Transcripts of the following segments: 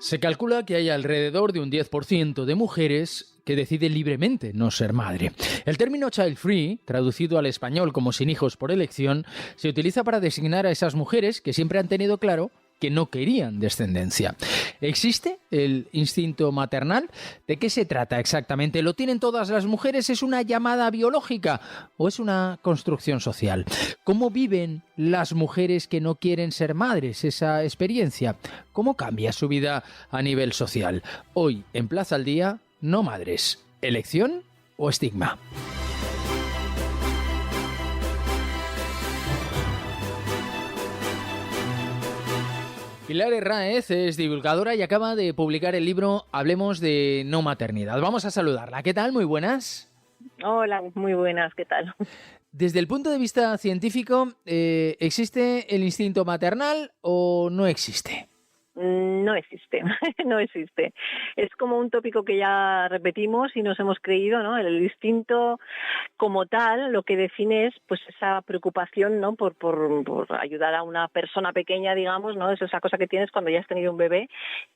Se calcula que hay alrededor de un 10% de mujeres que deciden libremente no ser madre. El término child free, traducido al español como sin hijos por elección, se utiliza para designar a esas mujeres que siempre han tenido claro que no querían descendencia. ¿Existe el instinto maternal? ¿De qué se trata exactamente? ¿Lo tienen todas las mujeres? ¿Es una llamada biológica o es una construcción social? ¿Cómo viven las mujeres que no quieren ser madres esa experiencia? ¿Cómo cambia su vida a nivel social? Hoy, en Plaza al Día, no madres. ¿Elección o estigma? Pilar Herráez es divulgadora y acaba de publicar el libro Hablemos de no maternidad. Vamos a saludarla. ¿Qué tal? Muy buenas. Hola, muy buenas. ¿Qué tal? Desde el punto de vista científico, ¿existe el instinto maternal o no existe? No existe, no existe. Es como un tópico que ya repetimos y nos hemos creído, ¿no? El instinto como tal lo que define es pues esa preocupación, ¿no? Por ayudar a una persona pequeña, digamos, ¿no? Es esa cosa que tienes cuando ya has tenido un bebé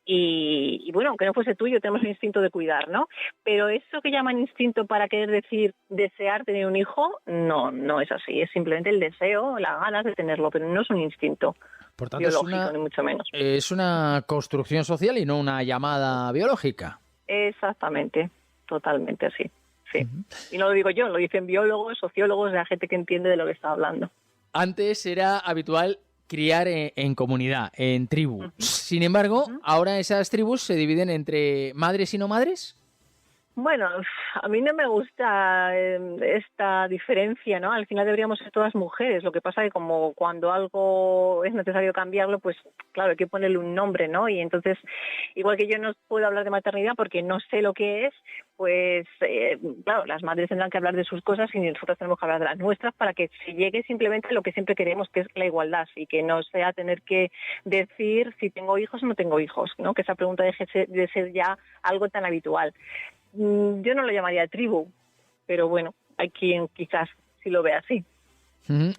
y bueno, aunque no fuese tuyo, tenemos el instinto de cuidar, ¿no? Pero eso que llaman instinto para querer decir desear tener un hijo, no es así. Es simplemente el deseo, las ganas de tenerlo, pero no es un instinto. Por tanto, biológico, ni mucho menos. Es una construcción social y no una llamada biológica. Exactamente, totalmente así. Sí. Uh-huh. Y no lo digo yo, lo dicen biólogos, sociólogos, la gente que entiende de lo que está hablando. Antes era habitual criar en comunidad, en tribu. Uh-huh. Sin embargo, ahora esas tribus se dividen entre madres y no madres. Bueno, a mí no me gusta esta diferencia, ¿no? Al final deberíamos ser todas mujeres. Lo que pasa es que como cuando algo es necesario cambiarlo, pues claro, hay que ponerle un nombre, ¿no? Y entonces, igual que yo no puedo hablar de maternidad porque no sé lo que es, pues claro, las madres tendrán que hablar de sus cosas y nosotros tenemos que hablar de las nuestras para que se llegue simplemente a lo que siempre queremos, que es la igualdad, y que no sea tener que decir si tengo hijos o no tengo hijos, ¿no? Que esa pregunta deje de ser ya algo tan habitual. Yo no lo llamaría tribu, pero bueno, hay quien quizás sí lo ve así.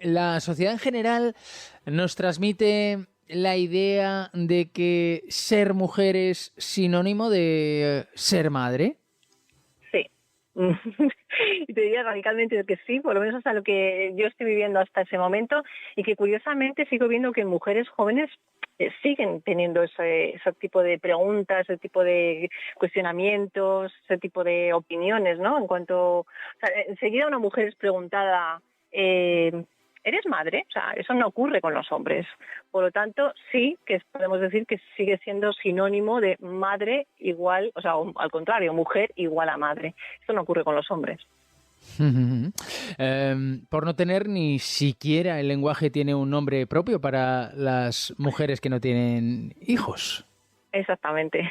La sociedad en general nos transmite la idea de que ser mujer es sinónimo de ser madre. Sí. Y te diría radicalmente que sí, por lo menos hasta lo que yo estoy viviendo hasta ese momento, y que curiosamente sigo viendo que mujeres jóvenes siguen teniendo ese tipo de preguntas, ese tipo de cuestionamientos, ese tipo de opiniones, ¿no? En cuanto, o sea, enseguida una mujer es preguntada, ¿eres madre? O sea, eso no ocurre con los hombres. Por lo tanto, sí que podemos decir que sigue siendo sinónimo de madre igual, o sea, al contrario, mujer igual a madre. Eso no ocurre con los hombres. Por no tener ni siquiera el lenguaje tiene un nombre propio para las mujeres que no tienen hijos. Exactamente.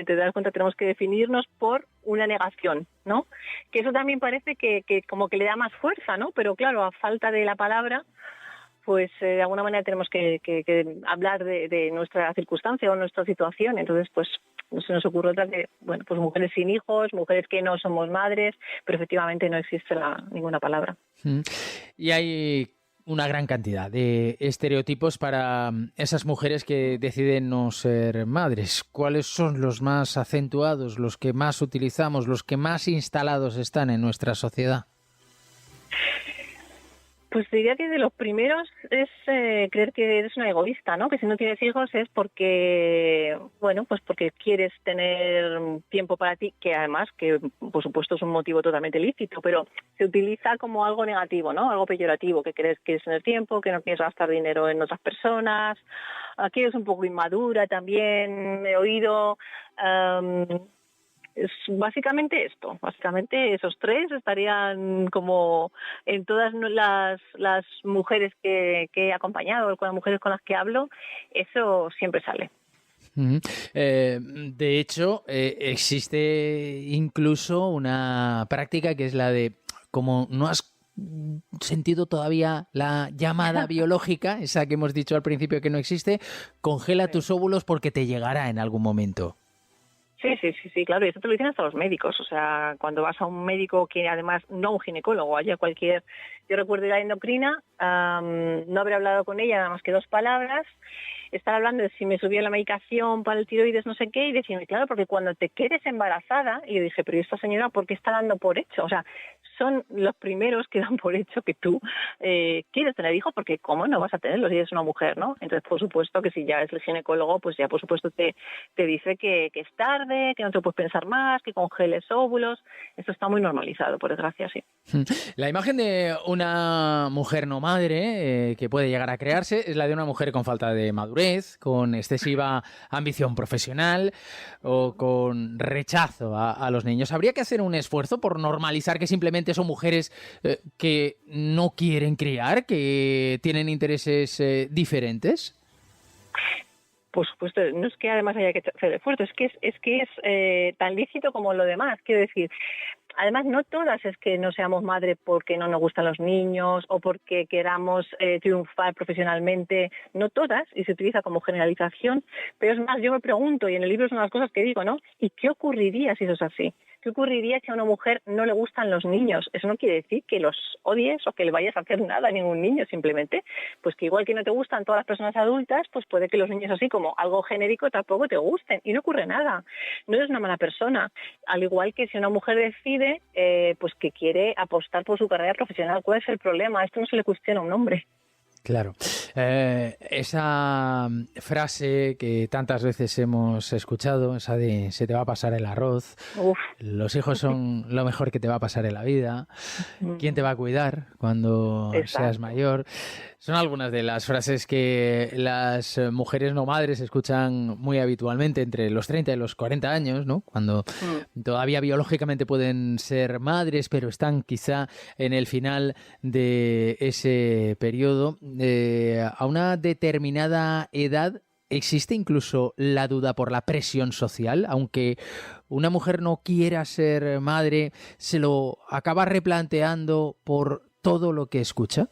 Te das cuenta, tenemos que definirnos por una negación, ¿no? Que eso también parece que como que le da más fuerza, ¿no? Pero claro, a falta de la palabra, pues de alguna manera tenemos que hablar de nuestra circunstancia o nuestra situación. Entonces, pues se nos ocurre otra que, bueno, pues mujeres sin hijos, mujeres que no somos madres, pero efectivamente no existe ninguna palabra. Y hay una gran cantidad de estereotipos para esas mujeres que deciden no ser madres. ¿Cuáles son los más acentuados, los que más utilizamos, los que más instalados están en nuestra sociedad? Pues diría que de los primeros es creer que eres una egoísta, ¿no? Que si no tienes hijos es porque, bueno, pues porque quieres tener tiempo para ti, que además, que por supuesto es un motivo totalmente lícito, pero se utiliza como algo negativo, ¿no? Algo peyorativo, que quieres tener tiempo, que no quieres gastar dinero en otras personas, que eres un poco inmadura también, he oído. Es básicamente esto, básicamente esos tres estarían como en todas las mujeres que he acompañado, con las mujeres con las que hablo, eso siempre sale. De hecho, existe incluso una práctica que es la de, como no has sentido todavía la llamada biológica, esa que hemos dicho al principio que no existe, congela tus óvulos porque te llegará en algún momento. Sí, claro, y esto te lo dicen hasta los médicos, o sea, cuando vas a un médico que además, no un ginecólogo, haya cualquier, yo recuerdo ir a la endocrina, no haber hablado con ella nada más que 2 palabras, estar hablando de si me subía la medicación para el tiroides, no sé qué, y decirme, claro, porque cuando te quedes embarazada, y yo dije, pero ¿y esta señora por qué está dando por hecho? O sea, son los primeros que dan por hecho que tú quieres tener hijos, porque ¿cómo no vas a tenerlos si eres una mujer, no? Entonces, por supuesto que si ya es el ginecólogo, pues ya por supuesto te dice que es tarde, que no te puedes pensar más, que congeles óvulos. Esto está muy normalizado, por desgracia, sí. La imagen de una mujer no madre que puede llegar a crearse es la de una mujer con falta de madurez, con excesiva ambición profesional o con rechazo a los niños. ¿Habría que hacer un esfuerzo por normalizar que simplemente son mujeres que no quieren criar, que tienen intereses diferentes? Por supuesto, no es que además haya que hacer esfuerzo, es que es tan lícito como lo demás. Quiero decir, además no todas es que no seamos madre porque no nos gustan los niños o porque queramos triunfar profesionalmente, no todas, y se utiliza como generalización, pero es más, yo me pregunto, y en el libro son las cosas que digo, ¿no? ¿Y qué ocurriría si eso es así? ¿Qué ocurriría si a una mujer no le gustan los niños? Eso no quiere decir que los odies o que le vayas a hacer nada a ningún niño, simplemente, pues que igual que no te gustan todas las personas adultas, pues puede que los niños así como algo genérico tampoco te gusten y no ocurre nada. No eres una mala persona. Al igual que si una mujer decide pues que quiere apostar por su carrera profesional, ¿cuál es el problema? Esto no se le cuestiona a un hombre. Claro. Esa frase que tantas veces hemos escuchado, esa de se te va a pasar el arroz, Uf. Los hijos son lo mejor que te va a pasar en la vida, ¿quién te va a cuidar cuando seas mayor? Son algunas de las frases que las mujeres no madres escuchan muy habitualmente entre los 30 y los 40 años, ¿no? Cuando todavía biológicamente pueden ser madres, pero están quizá en el final de ese periodo. A una determinada edad existe incluso la duda por la presión social, aunque una mujer no quiera ser madre, se lo acaba replanteando por todo lo que escucha.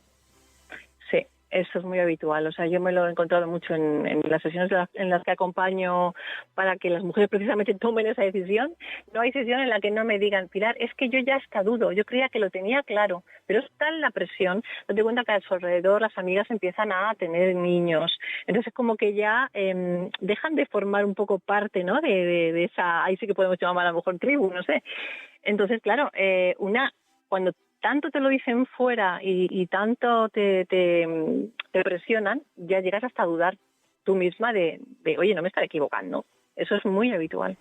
Sí, eso es muy habitual. O sea, yo me lo he encontrado mucho en las sesiones en las que acompaño para que las mujeres precisamente tomen esa decisión. No hay sesión en la que no me digan, Pilar, es que yo ya hasta dudo, yo creía que lo tenía claro, pero es tal la presión, date cuenta que a su alrededor las amigas empiezan a tener niños. Entonces como que ya dejan de formar un poco parte, ¿no? de esa, ahí sí que podemos llamar a lo mejor tribu, no sé. Entonces, claro, cuando tanto te lo dicen fuera y tanto te presionan, ya llegas hasta a dudar tú misma de, oye, no me estaré equivocando. Eso es muy habitual.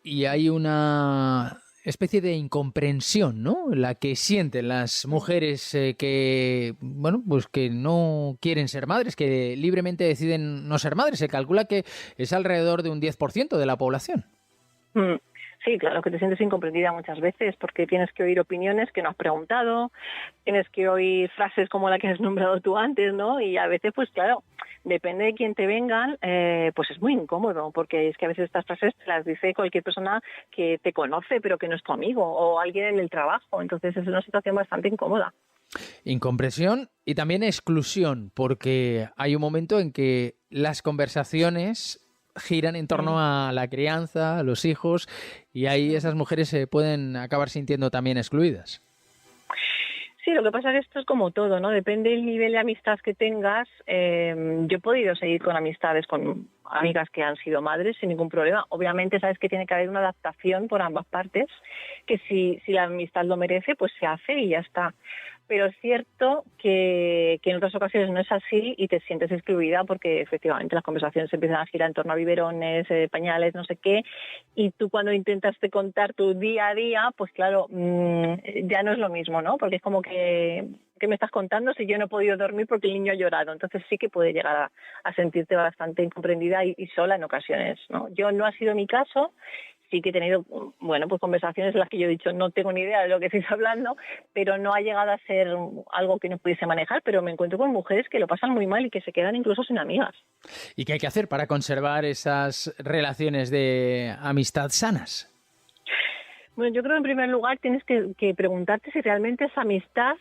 Y hay una especie de incomprensión, ¿no? La que sienten las mujeres que, bueno, pues que no quieren ser madres, que libremente deciden no ser madres. Se calcula que es alrededor de un 10% de la población. Sí, claro, que te sientes incomprendida muchas veces porque tienes que oír opiniones que no has preguntado, tienes que oír frases como la que has nombrado tú antes, ¿no? Y a veces, pues claro, depende de quién te vengan, pues es muy incómodo porque es que a veces estas frases te las dice cualquier persona que te conoce pero que no es tu amigo o alguien en el trabajo, entonces es una situación bastante incómoda. Incomprensión y también exclusión, porque hay un momento en que las conversaciones giran en torno a la crianza, a los hijos, y ahí esas mujeres se pueden acabar sintiendo también excluidas. Sí, lo que pasa es que esto es como todo, ¿no? Depende del nivel de amistad que tengas. Yo he podido seguir con amistades con amigas que han sido madres sin ningún problema. Obviamente sabes que tiene que haber una adaptación por ambas partes, que si la amistad lo merece, pues se hace y ya está. Pero es cierto que en otras ocasiones no es así y te sientes excluida porque efectivamente las conversaciones empiezan a girar en torno a biberones, pañales, no sé qué, y tú cuando intentas contar tu día a día, pues claro, ya no es lo mismo, ¿no? Porque es como que ¿qué me estás contando si yo no he podido dormir porque el niño ha llorado? Entonces sí que puede llegar a sentirte bastante incomprendida y sola en ocasiones, ¿no? Yo no ha sido mi caso. Sí que he tenido, bueno, pues conversaciones en las que yo he dicho no tengo ni idea de lo que estáis hablando, pero no ha llegado a ser algo que no pudiese manejar, pero me encuentro con mujeres que lo pasan muy mal y que se quedan incluso sin amigas. ¿Y qué hay que hacer para conservar esas relaciones de amistad sanas? Bueno, yo creo que en primer lugar tienes que preguntarte si realmente esa amistad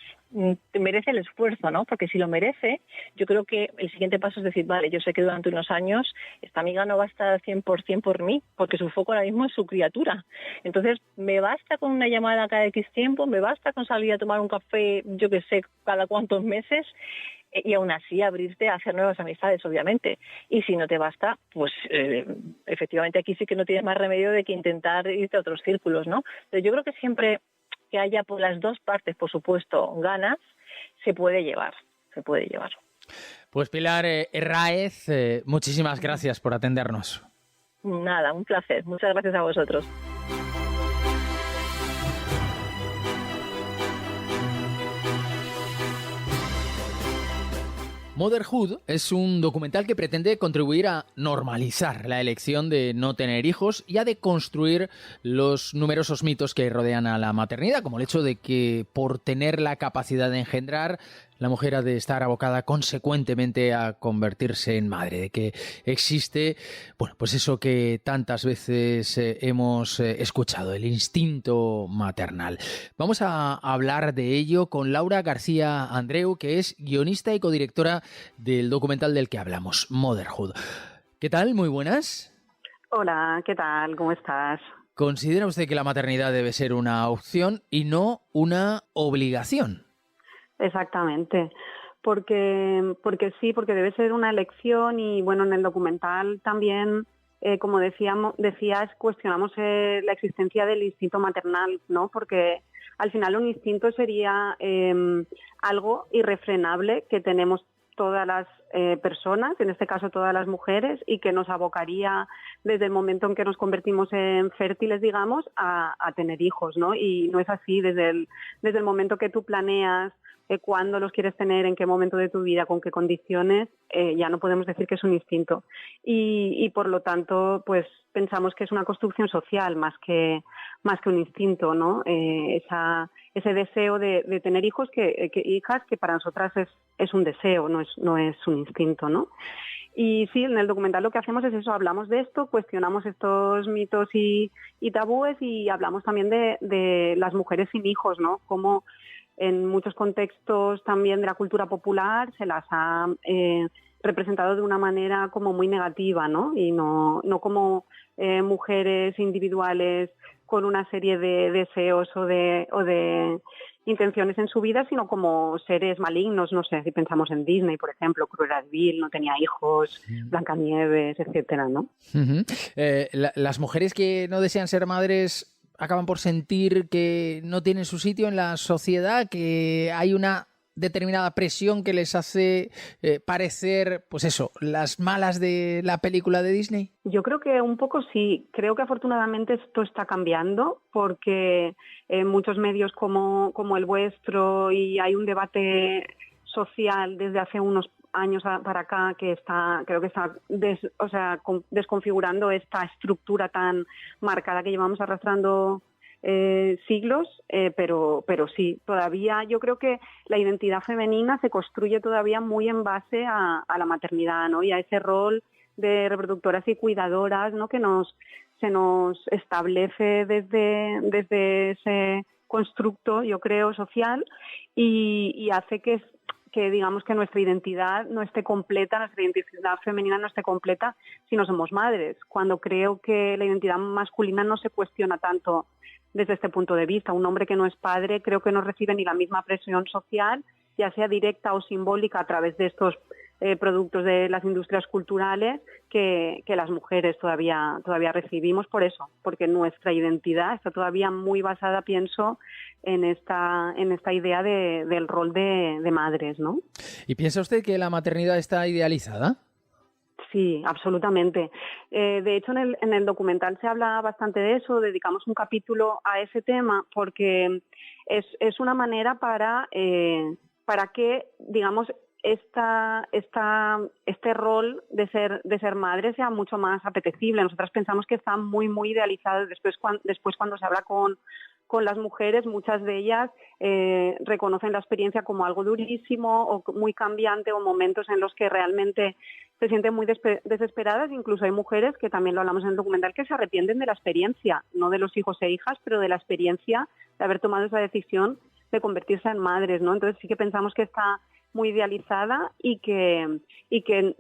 te merece el esfuerzo, ¿no? Porque si lo merece, yo creo que el siguiente paso es decir, vale, yo sé que durante unos años esta amiga no va a estar al 100% por mí, porque su foco ahora mismo es su criatura. Entonces, me basta con una llamada cada X tiempo, me basta con salir a tomar un café, yo que sé, cada cuántos meses, y aún así abrirte a hacer nuevas amistades, obviamente. Y si no te basta, pues efectivamente aquí sí que no tienes más remedio de que intentar irte a otros círculos, ¿no? Pero yo creo que siempre que haya por las dos partes, por supuesto, ganas, se puede llevar. Pues Pilar Herráez, muchísimas gracias por atendernos. Nada, un placer. Muchas gracias a vosotros. Motherhood es un documental que pretende contribuir a normalizar la elección de no tener hijos y a deconstruir los numerosos mitos que rodean a la maternidad, como el hecho de que por tener la capacidad de engendrar, la mujer ha de estar abocada consecuentemente a convertirse en madre, de que existe, bueno, pues eso que tantas veces hemos escuchado, el instinto maternal. Vamos a hablar de ello con Laura García Andreu, que es guionista y codirectora del documental del que hablamos, Motherhood. ¿Qué tal? Muy buenas. Hola, ¿qué tal? ¿Cómo estás? ¿Considera usted que la maternidad debe ser una opción y no una obligación? Exactamente, porque sí, porque debe ser una elección y bueno, en el documental también, como decías, cuestionamos la existencia del instinto maternal, ¿no? Porque al final un instinto sería algo irrefrenable que tenemos todas las personas, en este caso todas las mujeres, y que nos abocaría desde el momento en que nos convertimos en fértiles, digamos, a tener hijos, ¿no? Y no es así, desde el momento que tú planeas cuándo los quieres tener, en qué momento de tu vida, con qué condiciones, ya no podemos decir que es un instinto. Y por lo tanto, pues pensamos que es una construcción social más que un instinto, ¿no? Ese deseo de tener hijos, hijas, que para nosotras es un deseo, no es un instinto, ¿no? Y sí, en el documental lo que hacemos es eso, hablamos de esto, cuestionamos estos mitos y tabúes, y hablamos también de las mujeres sin hijos, ¿no? Cómo en muchos contextos también de la cultura popular se las ha representado de una manera como muy negativa, ¿no? Y no como mujeres individuales con una serie de deseos o de intenciones en su vida, sino como seres malignos, no sé, si pensamos en Disney, por ejemplo, Cruella de Vil no tenía hijos, Blancanieves, etcétera, ¿no? Uh-huh. Las mujeres que no desean ser madres acaban por sentir que no tienen su sitio en la sociedad, que hay una determinada presión que les hace parecer, pues eso, las malas de la película de Disney. Yo creo que un poco sí. Creo que afortunadamente esto está cambiando, porque en muchos medios como el vuestro, y hay un debate social desde hace unos años para acá que creo que está desconfigurando esta estructura tan marcada que llevamos arrastrando siglos, pero sí, todavía yo creo que la identidad femenina se construye todavía muy en base a la maternidad, ¿no? Y a ese rol de reproductoras y cuidadoras, ¿no? Que se nos establece desde ese constructo, yo creo, social, y hace que digamos que nuestra identidad no esté completa, nuestra identidad femenina no esté completa si no somos madres, cuando creo que la identidad masculina no se cuestiona tanto desde este punto de vista. Un hombre que no es padre creo que no recibe ni la misma presión social, ya sea directa o simbólica, a través de estos productos de las industrias culturales que las mujeres todavía recibimos, por eso, porque nuestra identidad está todavía muy basada, pienso, en esta idea del rol de madres, ¿no? ¿Y piensa usted que la maternidad está idealizada? Sí, absolutamente. De hecho, en el documental se habla bastante de eso, dedicamos un capítulo a ese tema, porque es una manera para que, digamos, este rol de ser madre sea mucho más apetecible. Nosotras pensamos que está muy, muy idealizado. Después cuando se habla con las mujeres, muchas de ellas reconocen la experiencia como algo durísimo o muy cambiante, o momentos en los que realmente se sienten muy desesperadas. Incluso hay mujeres, que también lo hablamos en el documental, que se arrepienten de la experiencia, no de los hijos e hijas, pero de la experiencia de haber tomado esa decisión de convertirse en madres, ¿no? Entonces sí que pensamos que está muy idealizada y que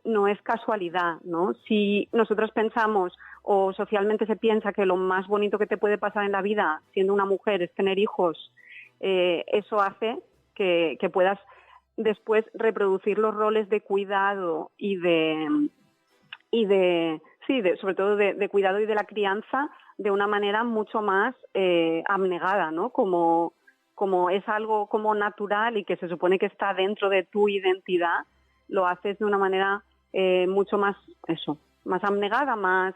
no es casualidad, ¿no? Si nosotros pensamos, o socialmente se piensa, que lo más bonito que te puede pasar en la vida siendo una mujer es tener hijos, eso hace que puedas después reproducir los roles de cuidado sobre todo de cuidado y de la crianza de una manera mucho más abnegada, ¿no? Como es algo como natural y que se supone que está dentro de tu identidad, lo haces de una manera mucho más abnegada, más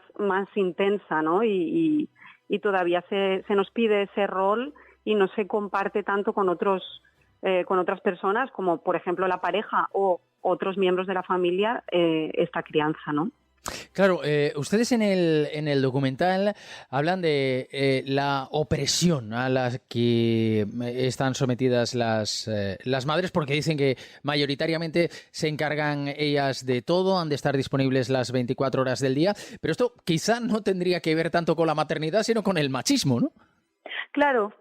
intensa, ¿no? Y todavía se nos pide ese rol y no se comparte tanto con otras personas, como por ejemplo la pareja o otros miembros de la familia, esta crianza, ¿no? Claro, ustedes en el documental hablan de la opresión a la que están sometidas las madres, porque dicen que mayoritariamente se encargan ellas de todo, han de estar disponibles las 24 horas del día, pero esto quizá no tendría que ver tanto con la maternidad, sino con el machismo, ¿no? Claro,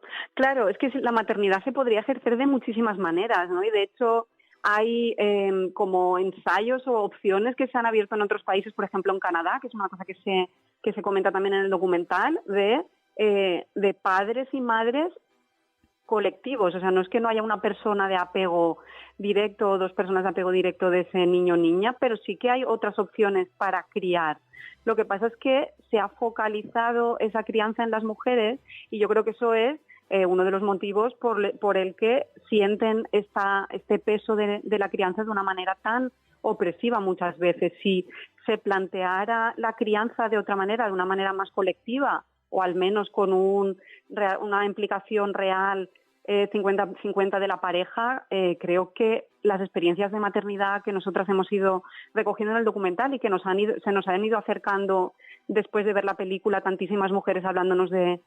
es que la maternidad se podría ejercer de muchísimas maneras, ¿no? Y de hecho hay como ensayos o opciones que se han abierto en otros países, por ejemplo en Canadá, que es una cosa que se comenta también en el documental, de padres y madres colectivos. O sea, no es que no haya una persona de apego directo o dos personas de apego directo de ese niño o niña, pero sí que hay otras opciones para criar. Lo que pasa es que se ha focalizado esa crianza en las mujeres, y yo creo que eso es uno de los motivos por el que sienten este peso de la crianza de una manera tan opresiva muchas veces. Si se planteara la crianza de otra manera, de una manera más colectiva, o al menos con una implicación real 50-50 de la pareja, creo que las experiencias de maternidad que nosotras hemos ido recogiendo en el documental y que se nos han ido acercando después de ver la película, tantísimas mujeres hablándonos de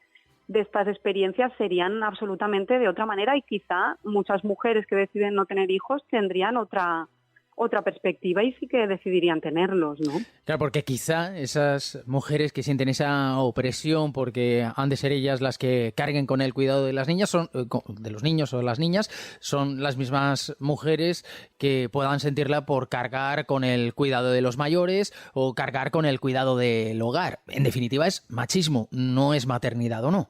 estas experiencias, serían absolutamente de otra manera, y quizá muchas mujeres que deciden no tener hijos tendrían otra perspectiva y sí que decidirían tenerlos, ¿no? Claro, porque quizá esas mujeres que sienten esa opresión porque han de ser ellas las que carguen con el cuidado de las niñas, de los niños o de las niñas, son las mismas mujeres que puedan sentirla por cargar con el cuidado de los mayores o cargar con el cuidado del hogar. En definitiva, es machismo, no es maternidad, ¿o no?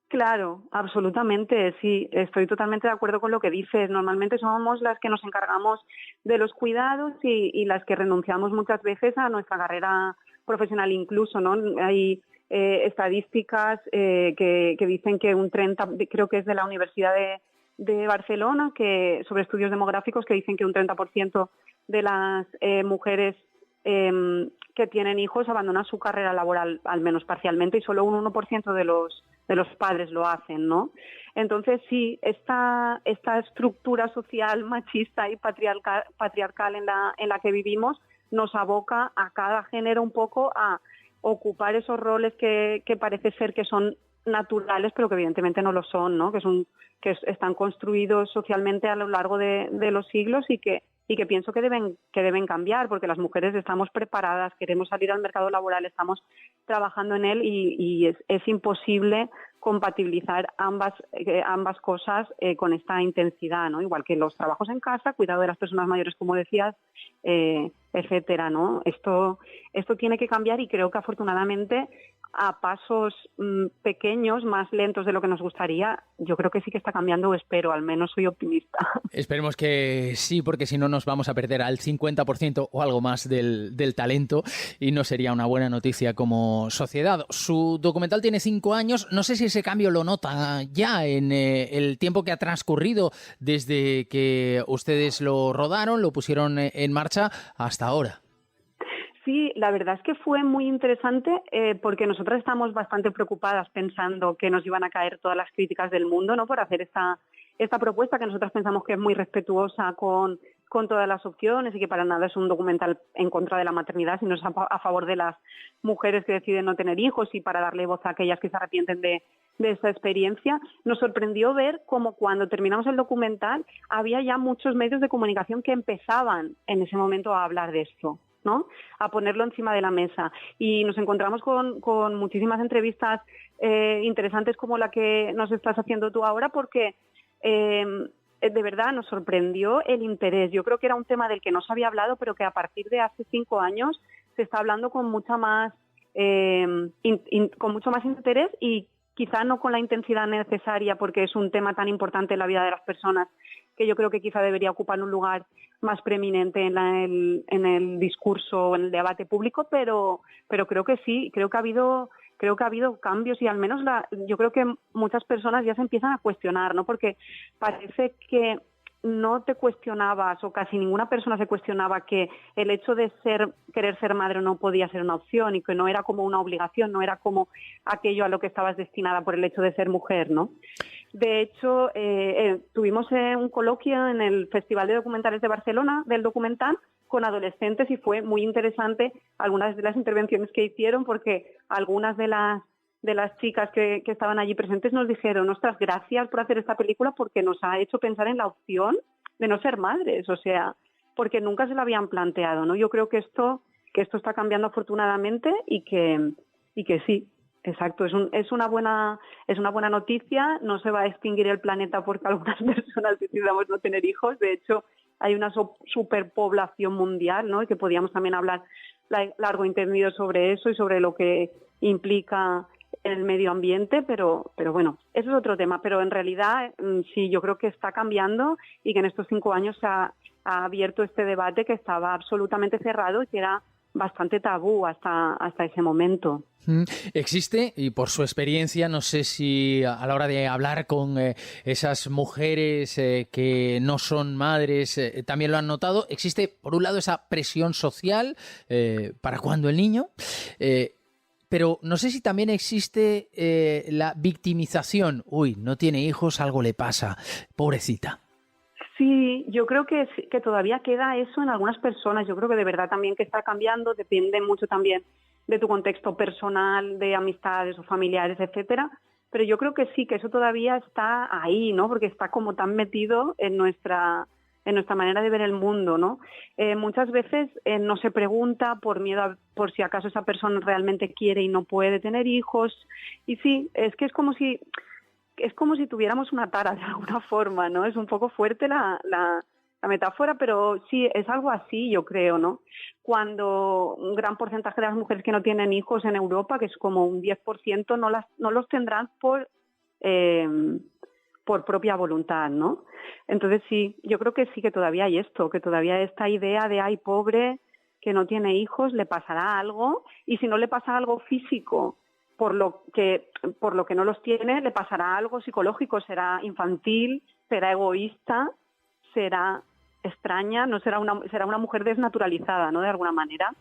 Claro, absolutamente, sí, estoy totalmente de acuerdo con lo que dices. Normalmente somos las que nos encargamos de los cuidados y las que renunciamos muchas veces a nuestra carrera profesional incluso, ¿no? Hay estadísticas que dicen que un 30, creo que es de la Universidad de Barcelona, sobre estudios demográficos, que dicen que un 30% de las mujeres que tienen hijos abandonan su carrera laboral, al menos parcialmente, y solo un 1% de los padres lo hacen, ¿no? Entonces, sí, esta estructura social machista y patriarcal en la que vivimos nos aboca a cada género un poco a ocupar esos roles que parece ser que son naturales, pero que evidentemente no lo son, ¿no? Que están construidos socialmente a lo largo de los siglos y que pienso que deben cambiar, porque las mujeres estamos preparadas, queremos salir al mercado laboral, estamos trabajando en él y es imposible compatibilizar ambas cosas con esta intensidad, ¿no? Igual que los trabajos en casa, cuidado de las personas mayores, como decías, etcétera, ¿no? Esto tiene que cambiar, y creo que afortunadamente a pasos pequeños, más lentos de lo que nos gustaría, yo creo que sí que está cambiando, o espero, al menos soy optimista. Esperemos que sí, porque si no nos vamos a perder al 50% o algo más del talento, y no sería una buena noticia como sociedad. Su documental tiene 5 años, no sé si ese cambio lo nota ya en el tiempo que ha transcurrido desde que ustedes lo rodaron, lo pusieron en marcha hasta ahora. Sí, la verdad es que fue muy interesante porque nosotras estamos bastante preocupadas pensando que nos iban a caer todas las críticas del mundo, ¿no? Por hacer esta propuesta que nosotras pensamos que es muy respetuosa con todas las opciones y que para nada es un documental en contra de la maternidad, sino es a favor de las mujeres que deciden no tener hijos y para darle voz a aquellas que se arrepienten de esa experiencia. Nos sorprendió ver cómo cuando terminamos el documental había ya muchos medios de comunicación que empezaban en ese momento a hablar de esto, ¿no? A ponerlo encima de la mesa. Y nos encontramos con muchísimas entrevistas interesantes como la que nos estás haciendo tú ahora, porque de verdad nos sorprendió el interés. Yo creo que era un tema del que no se había hablado, pero que a partir de hace 5 años se está hablando con mucha más con mucho más interés, y quizá no con la intensidad necesaria, porque es un tema tan importante en la vida de las personas que yo creo que quizá debería ocupar un lugar más preeminente en el discurso, en el debate público, pero creo que sí, creo que ha habido cambios, y al menos yo creo que muchas personas ya se empiezan a cuestionar, ¿no? Porque parece que no te cuestionabas, o casi ninguna persona se cuestionaba, que el hecho de querer ser madre no podía ser una opción, y que no era como una obligación, no era como aquello a lo que estabas destinada por el hecho de ser mujer, ¿no? De hecho, tuvimos un coloquio en el Festival de Documentales de Barcelona del documental con adolescentes, y fue muy interesante algunas de las intervenciones que hicieron, porque algunas de las chicas que estaban allí presentes nos dijeron: ostras, gracias por hacer esta película, porque nos ha hecho pensar en la opción de no ser madres, o sea, porque nunca se lo habían planteado, ¿no? Yo creo que esto está cambiando afortunadamente, y que sí, exacto, es una buena noticia. No se va a extinguir el planeta porque algunas personas decidamos no tener hijos. De hecho, hay una superpoblación mundial, ¿no? Y que podíamos también hablar largo y tendido sobre eso y sobre lo que implica el medio ambiente, pero bueno, eso es otro tema. Pero en realidad sí, yo creo que está cambiando, y que en estos 5 años se ha abierto este debate que estaba absolutamente cerrado y que era bastante tabú hasta ese momento. Existe, y por su experiencia, no sé si a la hora de hablar con esas mujeres que no son madres también lo han notado, existe por un lado esa presión social para cuando el niño, pero no sé si también existe la victimización. Uy, no tiene hijos, algo le pasa, pobrecita. Sí, yo creo que todavía queda eso en algunas personas. Yo creo que de verdad también que está cambiando, depende mucho también de tu contexto personal, de amistades o familiares, etcétera. Pero yo creo que sí, que eso todavía está ahí, ¿no? Porque está como tan metido en nuestra manera de ver el mundo, ¿no? Muchas veces no se pregunta por miedo por si acaso esa persona realmente quiere y no puede tener hijos. Y sí, es que es como si tuviéramos una tara de alguna forma, ¿no? Es un poco fuerte la metáfora, pero sí, es algo así, yo creo, ¿no? Cuando un gran porcentaje de las mujeres que no tienen hijos en Europa, que es como un 10%, no los tendrán por propia voluntad, ¿no? Entonces sí, yo creo que sí, que todavía hay esto, que todavía esta idea de ay, pobre, que no tiene hijos, le pasará algo, y si no le pasa algo físico, por lo que no los tiene, le pasará algo psicológico, será infantil, será egoísta, será extraña, no será una mujer desnaturalizada, ¿no? De alguna manera.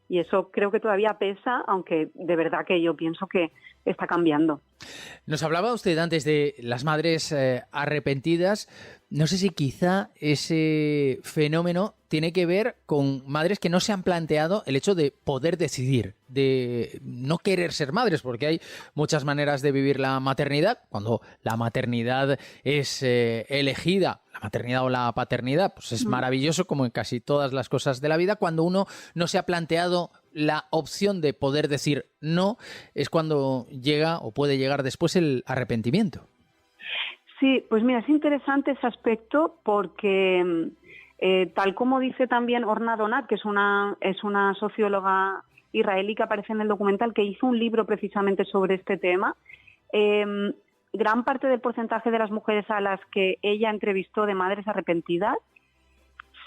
Y eso creo que todavía pesa, aunque de verdad que yo pienso que está cambiando. Nos hablaba usted antes de las madres arrepentidas. No sé si quizá ese fenómeno tiene que ver con madres que no se han planteado el hecho de poder decidir, de no querer ser madres, porque hay muchas maneras de vivir la maternidad. Cuando la maternidad es elegida, la maternidad o la paternidad, pues es maravilloso, como en casi todas las cosas de la vida. Cuando uno no se ha planteado la opción de poder decir no, es cuando llega o puede llegar después el arrepentimiento. Sí, pues mira, es interesante ese aspecto, porque tal como dice también Orna Donat, que es una socióloga israelí que aparece en el documental, que hizo un libro precisamente sobre este tema, gran parte del porcentaje de las mujeres a las que ella entrevistó de madres arrepentidas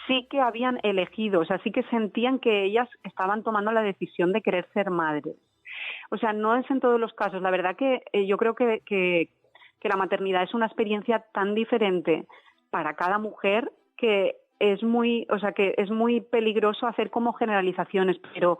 sí que habían elegido, o sea, sí que sentían que ellas estaban tomando la decisión de querer ser madres. O sea, no es en todos los casos. La verdad que yo creo que la maternidad es una experiencia tan diferente para cada mujer que es muy peligroso hacer como generalizaciones, pero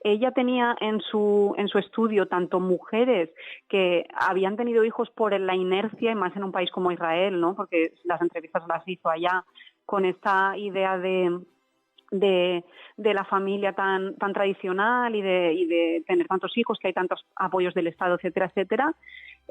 ella tenía en su estudio tanto mujeres que habían tenido hijos por la inercia, y más en un país como Israel, ¿no? Porque las entrevistas las hizo allá con esta idea de la familia tan tradicional y de tener tantos hijos, que hay tantos apoyos del Estado, etcétera, etcétera.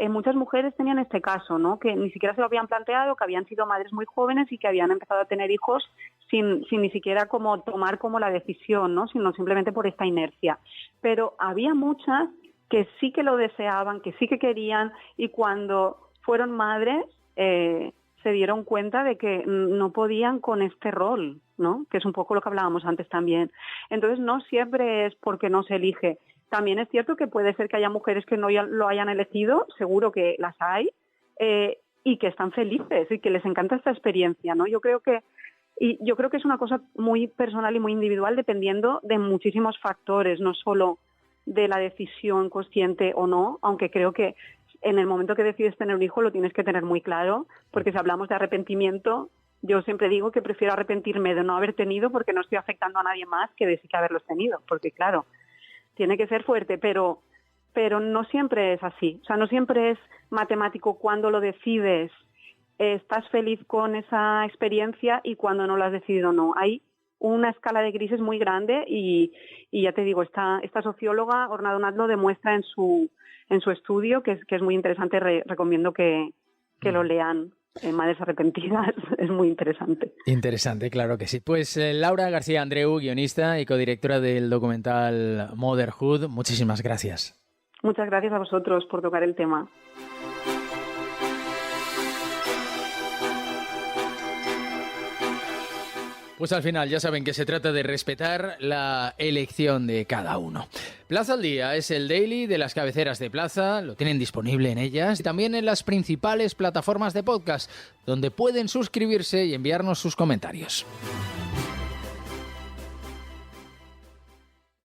muchas mujeres tenían este caso, ¿no? Que ni siquiera se lo habían planteado, que habían sido madres muy jóvenes y que habían empezado a tener hijos sin ni siquiera como tomar como la decisión, ¿no? Sino simplemente por esta inercia. Pero había muchas que sí que lo deseaban, que sí que querían, y cuando fueron madres se dieron cuenta de que no podían con este rol, ¿no? Que es un poco lo que hablábamos antes también. Entonces no siempre es porque no se elige. También es cierto que puede ser que haya mujeres que no lo hayan elegido, seguro que las hay, y que están felices y que les encanta esta experiencia, ¿no? Yo creo que es una cosa muy personal y muy individual, dependiendo de muchísimos factores, no solo de la decisión consciente o no, aunque creo que en el momento que decides tener un hijo lo tienes que tener muy claro, porque si hablamos de arrepentimiento, yo siempre digo que prefiero arrepentirme de no haber tenido, porque no estoy afectando a nadie más, que de sí que haberlos tenido, porque claro, tiene que ser fuerte, pero no siempre es así. O sea, no siempre es matemático cuando lo decides, estás feliz con esa experiencia, y cuando no lo has decidido, no. Hay una escala de grises muy grande y ya te digo, esta socióloga, Orna Donat, lo demuestra en su estudio, que es muy interesante. Recomiendo que lo lean. Madres arrepentidas, es muy interesante. Interesante, claro que sí. Pues Laura García Andreu, guionista y codirectora del documental Motherhood, muchísimas gracias. Muchas gracias a vosotros por tocar el tema. Pues al final ya saben que se trata de respetar la elección de cada uno. Plaza al Día es el daily de las cabeceras de Plaza, lo tienen disponible en ellas y también en las principales plataformas de podcast, donde pueden suscribirse y enviarnos sus comentarios.